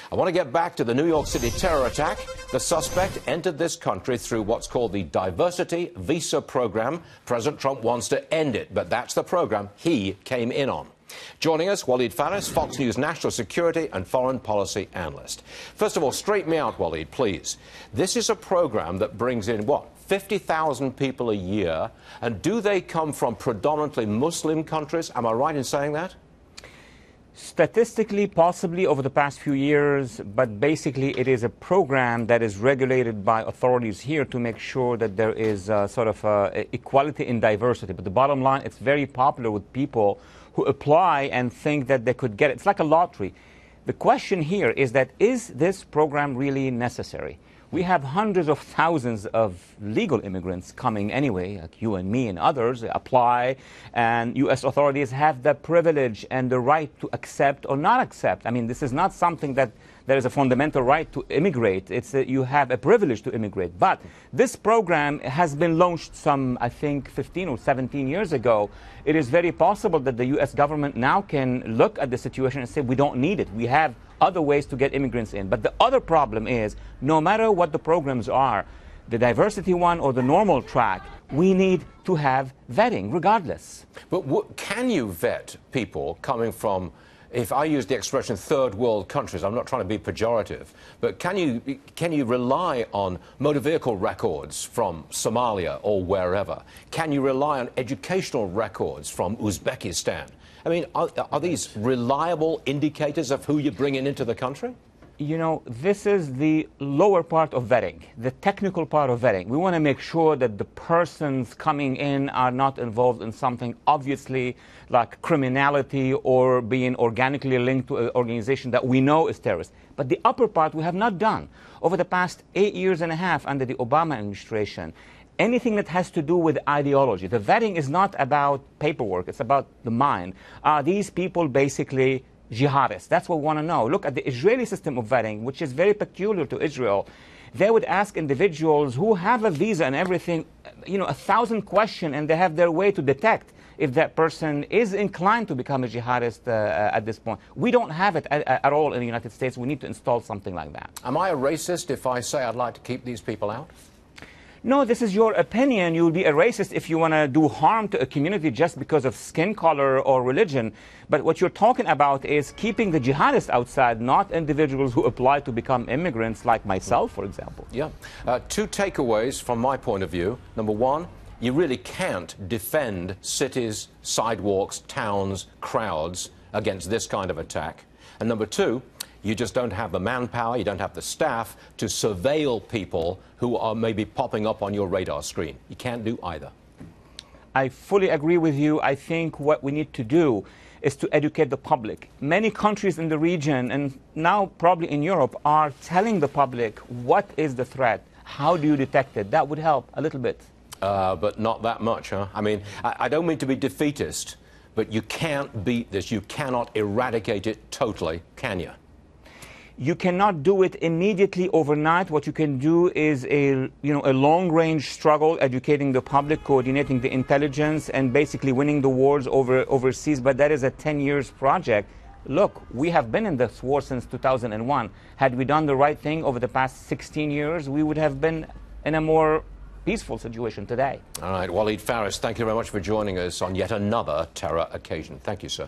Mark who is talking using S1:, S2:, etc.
S1: I want to get back to the New York City terror attack. The suspect entered this country through what's called the diversity visa program. President Trump wants to end it, but that's the program he came in on. Joining us, Walid Phares, Fox News national security and foreign policy analyst. First of all, straighten me out, Walid, please. This is a program that brings in, what, 50,000 people a year, and do they come from predominantly Muslim countries? Am I right in saying that?
S2: Statistically, possibly over the past few years, but basically it is a program that is regulated by authorities here to make sure that there is sort of equality in diversity. But the bottom line, it's very popular with people who apply and think that they could get it. It's like a lottery. The question here is that, is this program really necessary? We have hundreds of thousands of legal immigrants coming anyway, like you and me and others, apply, and U.S. authorities have the privilege and the right to accept or not accept. I mean, this is not something that there is a fundamental right to immigrate. It's that you have a privilege to immigrate. But this program has been launched some, I think, 15 or 17 years ago. It is very possible that the U.S. government now can look at the situation and say, we don't need it. We have other ways to get immigrants in. But the other problem is, no matter what the programs are, the diversity one or the normal track, we need to have vetting regardless.
S1: But can you vet people coming from, if I use the expression third world countries, I'm not trying to be pejorative, but can you rely on motor vehicle records from Somalia or wherever? Can you rely on educational records from Uzbekistan? I mean, are these reliable indicators of who you're bringing into the country?
S2: You know, this is the lower part of vetting, the technical part of vetting. We want to make sure that the persons coming in are not involved in something obviously like criminality or being organically linked to an organization that we know is terrorist. But the upper part we have not done. Over the past 8 years and a half under the Obama administration, anything that has to do with ideology. The vetting is not about paperwork, it's about the mind. Are these people basically jihadists? That's what we want to know. Look at the Israeli system of vetting, which is very peculiar to Israel. They would ask individuals who have a visa and everything, 1,000 questions, and they have their way to detect if that person is inclined to become a jihadist at this point. We don't have it at all in the United States. We need to install something like that.
S1: Am I a racist if I say I'd like to keep these people out?
S2: No, this is your opinion. You'll be a racist if you want to do harm to a community just because of skin color or religion. But what you're talking about is keeping the jihadists outside, not individuals who apply to become immigrants like myself, for example.
S1: Yeah. Two takeaways from my point of view. Number one, you really can't defend cities, sidewalks, towns, crowds against this kind of attack. And number two, you just don't have the manpower, you don't have the staff to surveil people who are maybe popping up on your radar screen. You can't do either.
S2: I fully agree with you. I think what we need to do is to educate the public. Many countries in the region, and now probably in Europe, are telling the public what is the threat, how do you detect it. That would help a little bit.
S1: But not that much, huh? I mean, I don't mean to be defeatist, but you can't beat this. You cannot eradicate it totally, can you?
S2: You cannot do it immediately overnight. What you can do is a long-range struggle, educating the public, coordinating the intelligence, and basically winning the wars overseas. But that is a 10 years project. Look, we have been in this war since 2001. Had we done the right thing over the past 16 years, we would have been in a more peaceful situation today.
S1: All right, Walid Phares, thank you very much for joining us on yet another terror occasion. Thank you, sir.